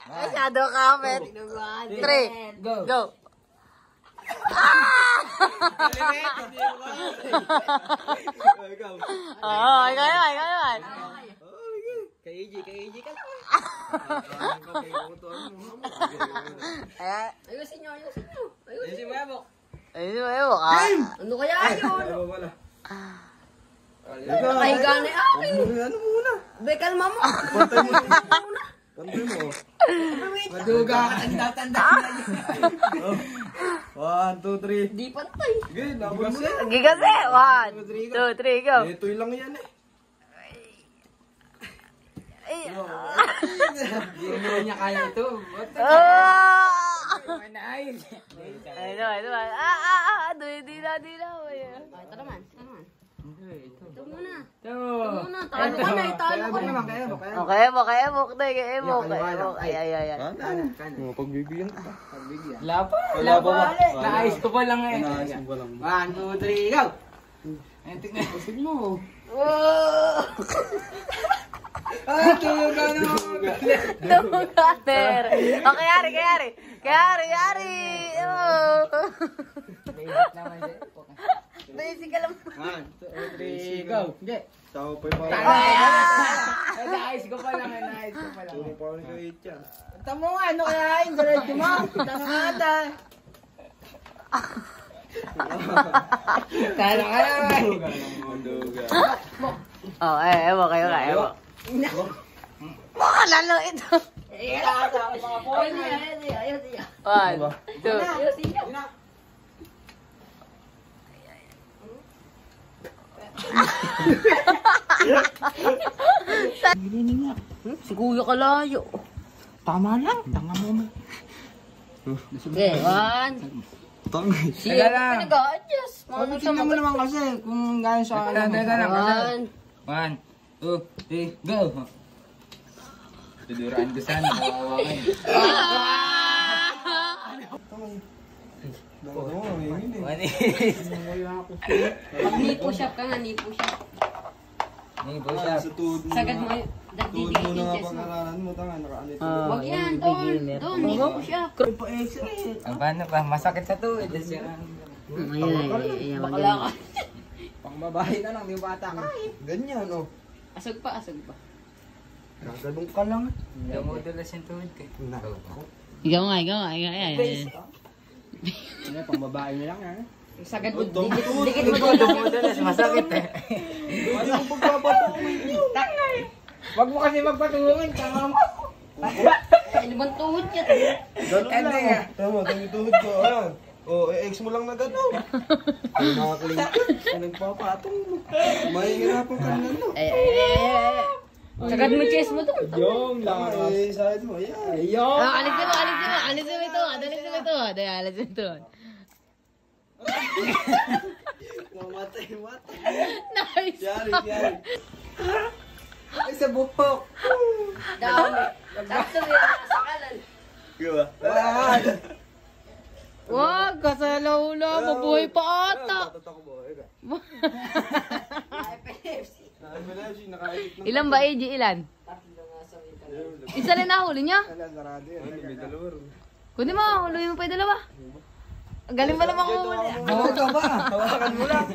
Shadow comment. 3, go. Oh, ikaw naman. Kay AJ ka. Ayusin nyo. Ayusin mo yan, Bok. Ayun. Ano kaya yun? Wala. Nakahiga na yun. Ano muna? Be, kalma mo. Pantay mo. Maduga ka, tanda-tanda na yun. 1, 2, 3. Di pantay. Sige, laban mo na. Gigase. 1, 2, 3, go. Ito'y lang yan eh. Hindi naman niya kaya ito. Ayun. Di na. Ito naman. Ito muna. Ito. Talo ka na. Okay mo. Ay. Pagbibigyan ka. Wala pa. Naayos ko pa lang eh. 1, 2, 3, go! Ayun, tignan. Pasig mo. Tugater. Okay, yari. Basic naman siya. Basic ka lang. 1, 2, 3, go. Hindi. Tao pa yung Naayos ko pa lang. Puro pa rin kayo itya. Tamo nga, ano kaya yun? Diretso mo. Tanga nga ata. Kala ka naman. Duga. Oh, ewan kayo. Baka lalo ito. Ayun. 1, 2. Si Kuya Kalayo. Tama lang. Tanga mo. Okay, 1. Tangay. Siya pinag-a-adjust. Tingnan mo naman kasi kung gano'n sa akin. 1. 1, 2, 3, go! Tuduraan ko sana. Kawawa kayo. Nipo shop ka nga, nipo shop. Sa tuhod mo. Sagad mo, Tuhod mo na nga dagdidikit pag-aralan mo. Tanga, nakaanit. Wag yan, doon, nipo shop. Ang paano pa? Masakit sa tuwid. Ayan. Bakla ka. Pang babae na lang, di bata ka. Ganyan, oh. Asag pa. Gagalong ka lang. Dumudulas yung tuwid ko. Ikaw nga. Ayan. Ano, pang babae na lang, ha? Sagad mo, Ito, dikit mo doon. Dumudulas, masakit eh. Ano yung pagpapatuloy yun? Wag mo kasi magpatulungin. Tama mo. Ano bang tuhod yan? Ganun lang. Tama, yung tuhod ko. Ayan. O, ex mo lang na gano'n. Ay, nakakalimutan. Kung nagpapatong mo. Mahihirapan ka na, no? Sagad mo chest mo doon. Yung lakas. Ay, side mo. Ayan. Yung. Alisin mo ito. Mamatay. Nice. Yari. Ay, sa buhok. Dami. Sakto rin, nasa kanan. Diba? Wag, kasalaula. Mabuhay pa ata. Tatakbo. IPFC. Ilan ba, AJ? Ilan? Isa rin nahuli niya? Sarado yan. May dalawa rin. Kundi mo, huluin mo pa yung dalawa. Galing ba naman kumuli? Huwag ka ba? Hawakan mo lang.